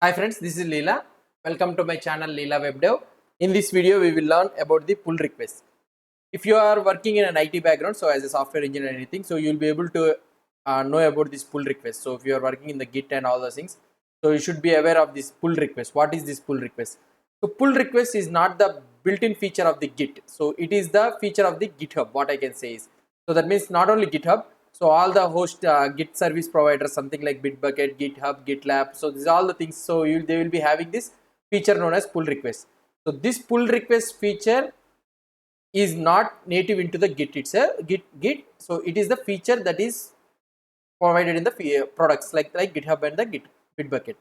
Hi friends, this is Leela. Welcome to my channel Leela Web Dev. In this video, we will learn about the pull request. If you are working in an IT background, so as a software engineer or anything, so you will be able to know about this pull request. So if you are working in the Git and all those things, so you should be aware of this pull request. What is this pull request? So pull request is not the built-in feature of the Git. So it is the feature of the GitHub. What I can say is, so that means not only GitHub. So all the host Git service providers, something like Bitbucket, GitHub, GitLab. So these are all the things. So they will be having this feature known as pull request. So this pull request feature is not native into the Git itself. Git. So it is the feature that is provided in the products like GitHub and the Bitbucket.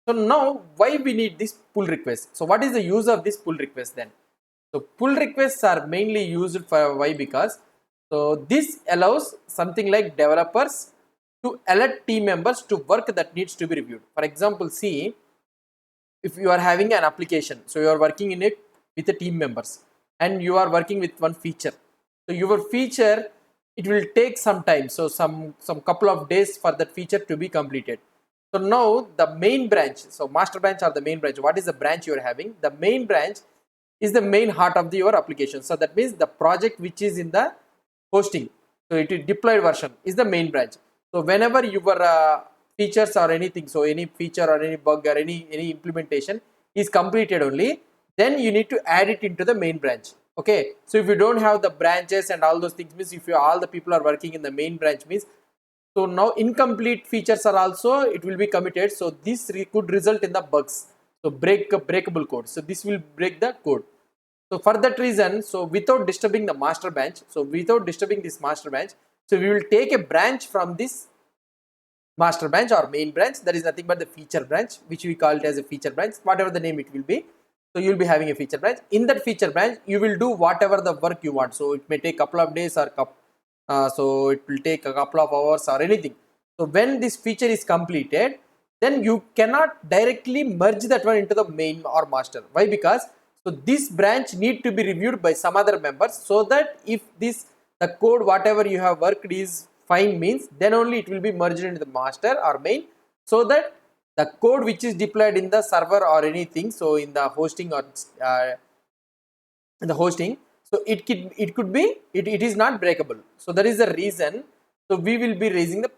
So now why we need this pull request? So what is the use of this pull request then? So pull requests are mainly used for why? Because so this allows something like developers to alert team members to work that needs to be reviewed. For example, see, if you are having an application, so you are working in it with the team members and you are working with one feature. So your feature, it will take some time. So some couple of days for that feature to be completed. So now the main branch, so master branch or the main branch, what is the branch you are having? The main branch is the main heart of your application. So that means the project which is in the hosting, so it is deployed version is the main branch. So whenever your features or anything, so any feature or any bug or any implementation is completed only, then you need to add it into the main branch. Okay, so if you don't have the branches and all those things, means if all the people are working in the main branch, means so now incomplete features are also it will be committed. So this could result in the bugs, so breakable code. So this will break the code. So for that reason, so without disturbing the master branch, so without disturbing this master branch, so we will take a branch from this master branch or main branch, that is nothing but the feature branch, which we call it as a feature branch, whatever the name it will be. So you will be having a feature branch. In that feature branch, you will do whatever the work you want. So it may take a couple of days or so it will take a couple of hours or anything. So when this feature is completed, then you cannot directly merge that one into the main or master. Why? Because so this branch need to be reviewed by some other members, so that if the code whatever you have worked is fine, means then only it will be merged into the master or main, so that the code which is deployed in the server or anything, so in the hosting or in the hosting, so it could be it is not breakable. So that is the reason. So we will be raising the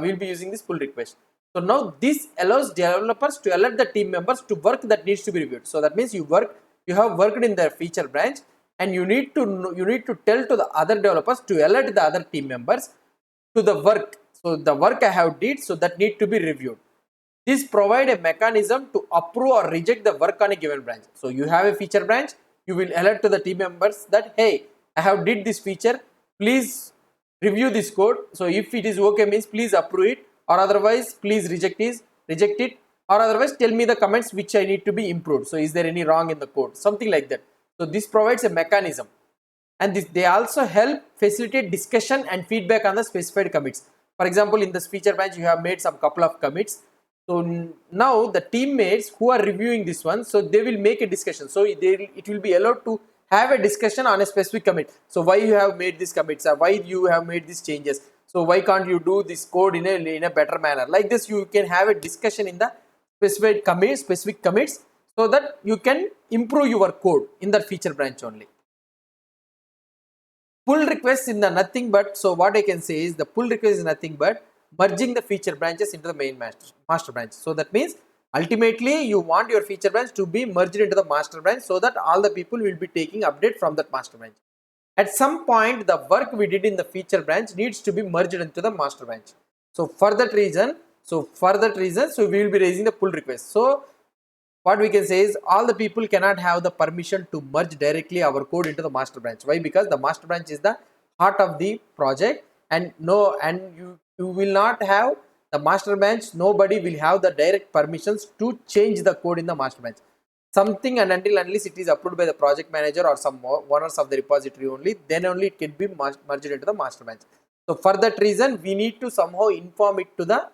we will be using this pull request. So now this allows developers to alert the team members to work that needs to be reviewed. So that means you have worked in the feature branch, and you need to tell to the other developers to alert the other team members to the work. So the work I have did, so that need to be reviewed. This provide a mechanism to approve or reject the work on a given branch. So you have a feature branch, you will alert to the team members that, hey, I have did this feature, please review this code. So if it is okay, means please approve it, or otherwise please reject it, or otherwise tell me the comments which I need to be improved. So is there any wrong in the code, something like that. So this provides a mechanism, and they also help facilitate discussion and feedback on the specified commits. For example, in this feature branch you have made some couple of commits. So now the teammates who are reviewing this one, so they will make a discussion. So it will be allowed to have a discussion on a specific commit. So why you have made this commits, or why you have made these changes. So why can't you do this code in a better manner? Like this, you can have a discussion in the specific commits, so that you can improve your code in that feature branch only. Pull request is nothing but, so what I can say is the pull request is nothing but merging the feature branches into the main master branch. So that means ultimately you want your feature branch to be merged into the master branch, so that all the people will be taking update from that master branch. At some point, the work we did in the feature branch needs to be merged into the master branch. So for that reason, so we will be raising the pull request. So what we can say is all the people cannot have the permission to merge directly our code into the master branch. Why? Because the master branch is the heart of the project, and you will not have the master branch. Nobody will have the direct permissions to change the code in the master branch. Something, and unless it is approved by the project manager or some owners of the repository only, then only it can be merged into the master branch. So for that reason, we need to somehow inform it to the,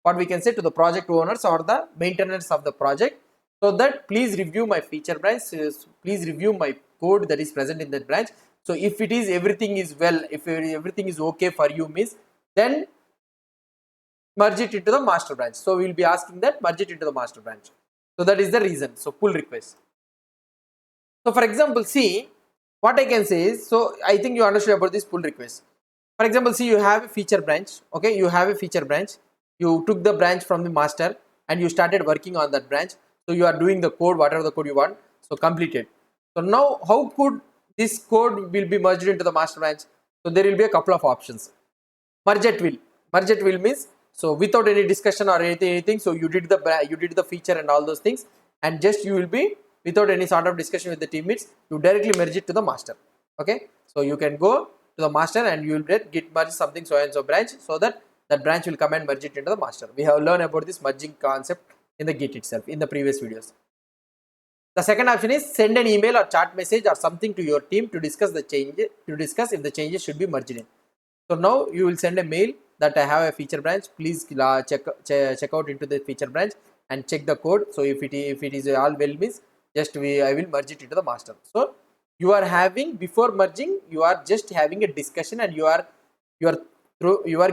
what we can say, to the project owners or the maintainers of the project, so that please review my feature branch, please review my code that is present in that branch. So if it is everything is well, if everything is okay for you, means then merge it into the master branch. So we will be asking that merge it into the master branch. So that is the reason. So pull request. So for example, see what I can say is, so I think you understood about this pull request. For example, see you have a feature branch. Okay, you have a feature branch. You took the branch from the master and you started working on that branch. So you are doing the code, whatever the code you want. So completed. So now how could this code will be merged into the master branch? So there will be a couple of options. Merge at will. Merge at will means, so without any discussion or anything. So you did the feature and all those things, and just you will be without any sort of discussion with the teammates, you directly merge it to the master. Okay, so you can go to the master and you will get git merge something so and so branch, so that that branch will come and merge it into the master. We have learned about this merging concept in the git itself in the previous videos. The second option is send an email or chat message or something to your team to discuss the changes, to discuss if the changes should be merged in. So now you will send a mail that I have a feature branch. Please check out into the feature branch and check the code. So if it is all well means, just I will merge it into the master. So you are having, before merging, you are just having a discussion and you are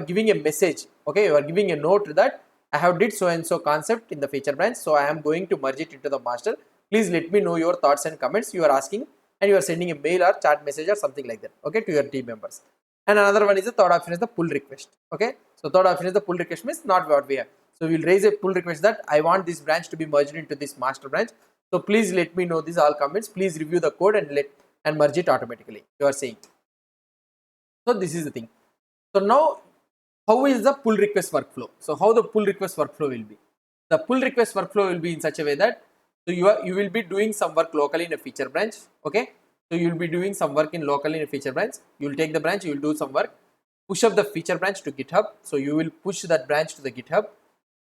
giving a message. Okay, you are giving a note that I have did so and so concept in the feature branch. So I am going to merge it into the master. Please let me know your thoughts and comments. You are asking and you are sending a mail or chat message or something like that. Okay, to your team members. And another one is the third option is the pull request. Okay, so third option is the pull request means not what we have. So we will raise a pull request that I want this branch to be merged into this master branch. So please let me know these all comments. Please review the code and merge it automatically. You are saying. So this is the thing. So now, how is the pull request workflow? So how the pull request workflow will be? The pull request workflow will be in such a way that, so you will be doing some work locally in a feature branch. Okay. So you will be doing some work locally in a feature branch. You will take the branch, you will do some work, push up the feature branch to GitHub. So you will push that branch to the GitHub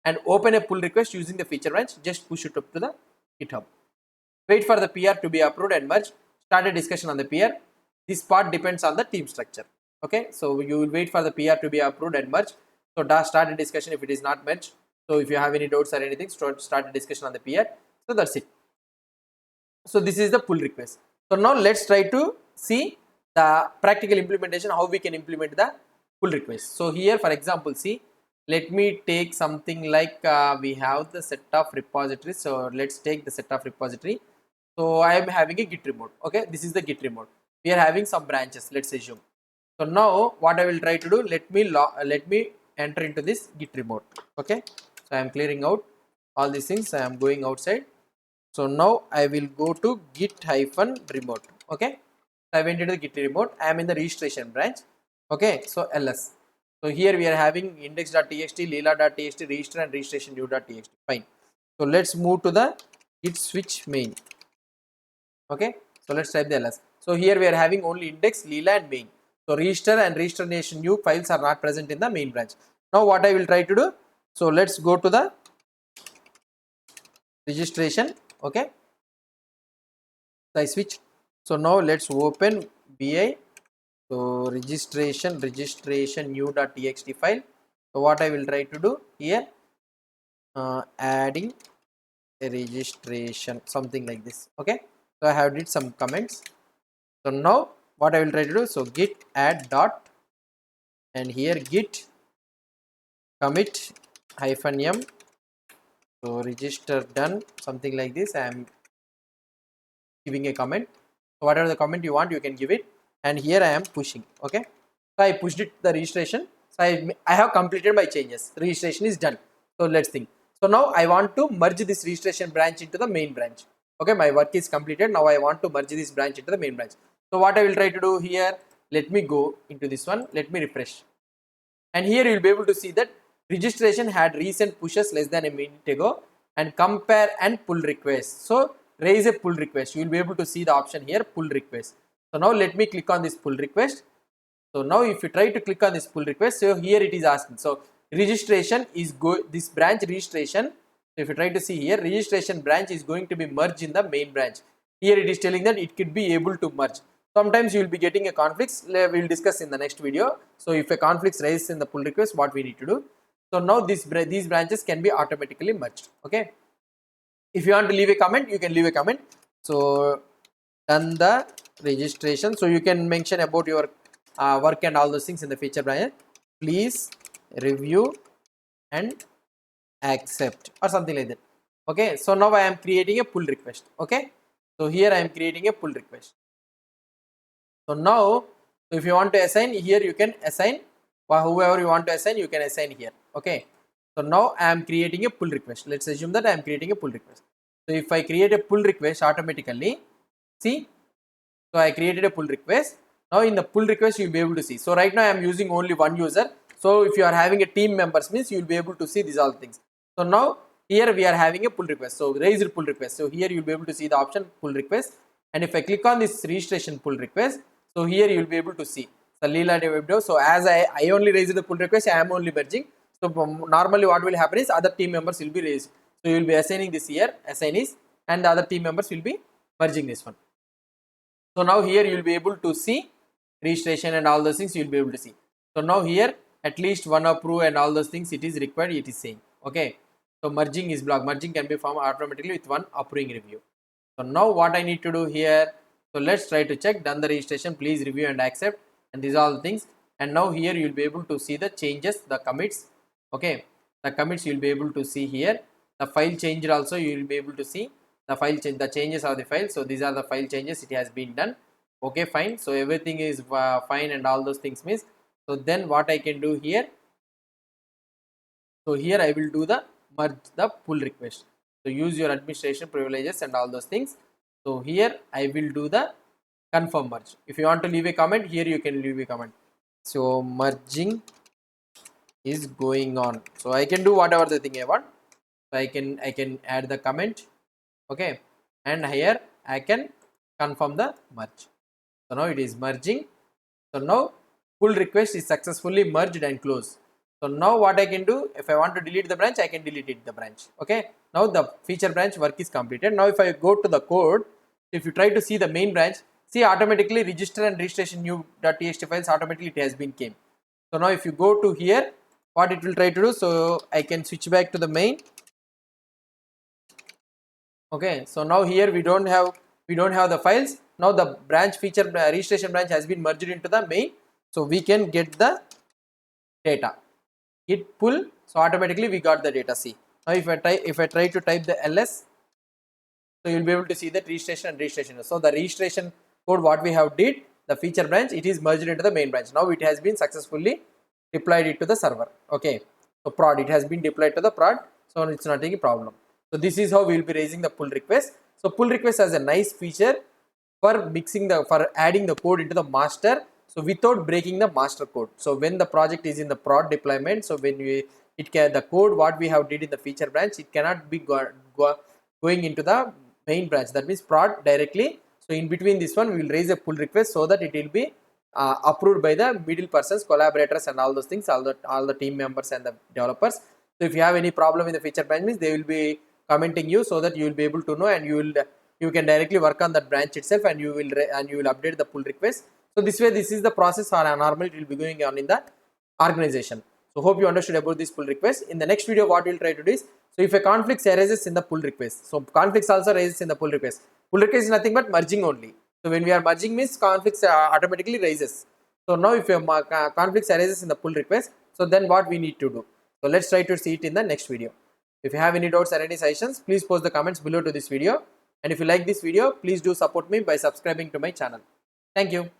and open a pull request using the feature branch. Just push it up to the GitHub. Wait for the PR to be approved and merge. Start a discussion on the PR. This part depends on the team structure. Okay, so you will wait for the PR to be approved and merge. So start a discussion if it is not merged. So if you have any doubts or anything, start a discussion on the PR. So that's it. So this is the pull request. So now let's try to see the practical implementation, how we can implement the pull request. So here, for example, see, let me take something like we have the set of repositories. So let's take the set of repository. So I am having a Git remote. Okay, this is the Git remote. We are having some branches. Let's assume. So now what I will try to do, let me enter into this Git remote. Okay, so I am clearing out all these things. I am going outside. So now I will go to git-remote. Okay, so I went into the git remote. I am in the registration branch. Okay, so ls. So here we are having index.txt, leela.txt, register and registration new.txt. Fine. So let's move to the git switch main. Okay, so let's type the ls. So here we are having only index, leela and main. So register and registration new files are not present in the main branch. Now what I will try to do, so let's go to the registration. Okay, so I switch. So now let's open bi. So registration new.txt file. So what I will try to do here, adding a registration, something like this. Okay, so I have did some comments. So now what I will try to do, so git add dot, and here git commit -m. So register done, something like this. I am giving a comment. So whatever the comment you want, you can give it. And here I am pushing. Okay, so I pushed it the registration. So I have completed my changes. Registration is done. So let's think. So now I want to merge this registration branch into the main branch. Okay, my work is completed. Now I want to merge this branch into the main branch. So what I will try to do here, let me go into this one. Let me refresh. And here you will be able to see that registration had recent pushes less than a minute ago, and compare and pull request. So raise a pull request. You will be able to see the option here, pull request. So now let me click on this pull request. So now if you try to click on this pull request, so here it is asking. So registration is this branch registration. So if you try to see here, registration branch is going to be merged in the main branch. Here it is telling that it could be able to merge. Sometimes you will be getting a conflicts. We will discuss in the next video. So if a conflict rises in the pull request, what we need to do. So now these branches can be automatically merged. Okay. If you want to leave a comment, you can leave a comment. So done the registration. So you can mention about your work and all those things in the feature branch. Please review and accept or something like that. Okay, so now I am creating a pull request. Okay, so here I am creating a pull request. So now if you want to assign here, you can assign whoever you want to assign, you can assign here. Okay, so now I am creating a pull request. Let's assume that I am creating a pull request. So if I create a pull request automatically, see, so I created a pull request. Now in the pull request you will be able to see. So right now I am using only one user. So if you are having a team members means you will be able to see these all things. So now here we are having a pull request. So raised pull request. So here you will be able to see the option pull request. And if I click on this registration pull request, so here you will be able to see. So Leela Web Dev. So as I only raised the pull request, I am only merging. So normally what will happen is other team members will be raised. So you will be assigning this here, assignees, and the other team members will be merging this one. So now here you will be able to see registration and all those things you will be able to see. So now here at least one approve and all those things it is required, it is saying. Okay. So merging is blocked. Merging can be formed automatically with one approving review. So now what I need to do here. So let's try to check done the registration, please review and accept, and these are all things. And now here you will be able to see the changes, the commits. Okay. The commits you will be able to see here. The file changed also you will be able to see. The file change, the changes of the file. So these are the file changes, it has been done. Okay, fine. So everything is fine and all those things means. So then what I can do here. So here I will do the merge the pull request. So use your administration privileges and all those things. So here I will do the confirm merge. If you want to leave a comment, here you can leave a comment. So merging is going on. So I can do whatever the thing I want. So I can add the comment. Okay, and here I can confirm the merge. So now it is merging. So now pull request is successfully merged and closed. So now what I can do, if I want to delete the branch, I can delete it the branch. Okay, now the feature branch work is completed. Now if I go to the code, if you try to see the main branch, see automatically register and registration new.txt files automatically it has been came. So now if you go to here, what it will try to do, so I can switch back to the main. Okay, so now here we don't have the files. Now the branch feature registration branch has been merged into the main, so we can get the data. Hit pull, so automatically we got the data. See, now if I try to type the ls, so you will be able to see that registration and registration. So the registration code what we have did, the feature branch, it is merged into the main branch. Now it has been successfully deployed it to the server. Okay, so prod, it has been deployed to the prod, so it's not a problem. So this is how we will be raising the pull request. So pull request has a nice feature for adding the code into the master, so without breaking the master code. So when the project is in the prod deployment, so when the code what we have did in the feature branch, it cannot be going into the main branch, that means prod directly. So in between this one we will raise a pull request so that it will be approved by the middle persons, collaborators and all those things, all the team members and the developers. So if you have any problem in the feature branch means they will be commenting you, so that you will be able to know, and you can directly work on that branch itself, and you will update the pull request. So this way, this is the process or normally it will be going on in the organization. So hope you understood about this pull request. In the next video, what we will try to do is, so if a conflict arises in the pull request, so conflicts also arises in the pull request. Pull request is nothing but merging only. So when we are merging means conflicts automatically raises. So now if a conflicts arises in the pull request, so then what we need to do. So let's try to see it in the next video. If you have any doubts or any suggestions, please post the comments below to this video. And if you like this video, please do support me by subscribing to my channel. Thank you.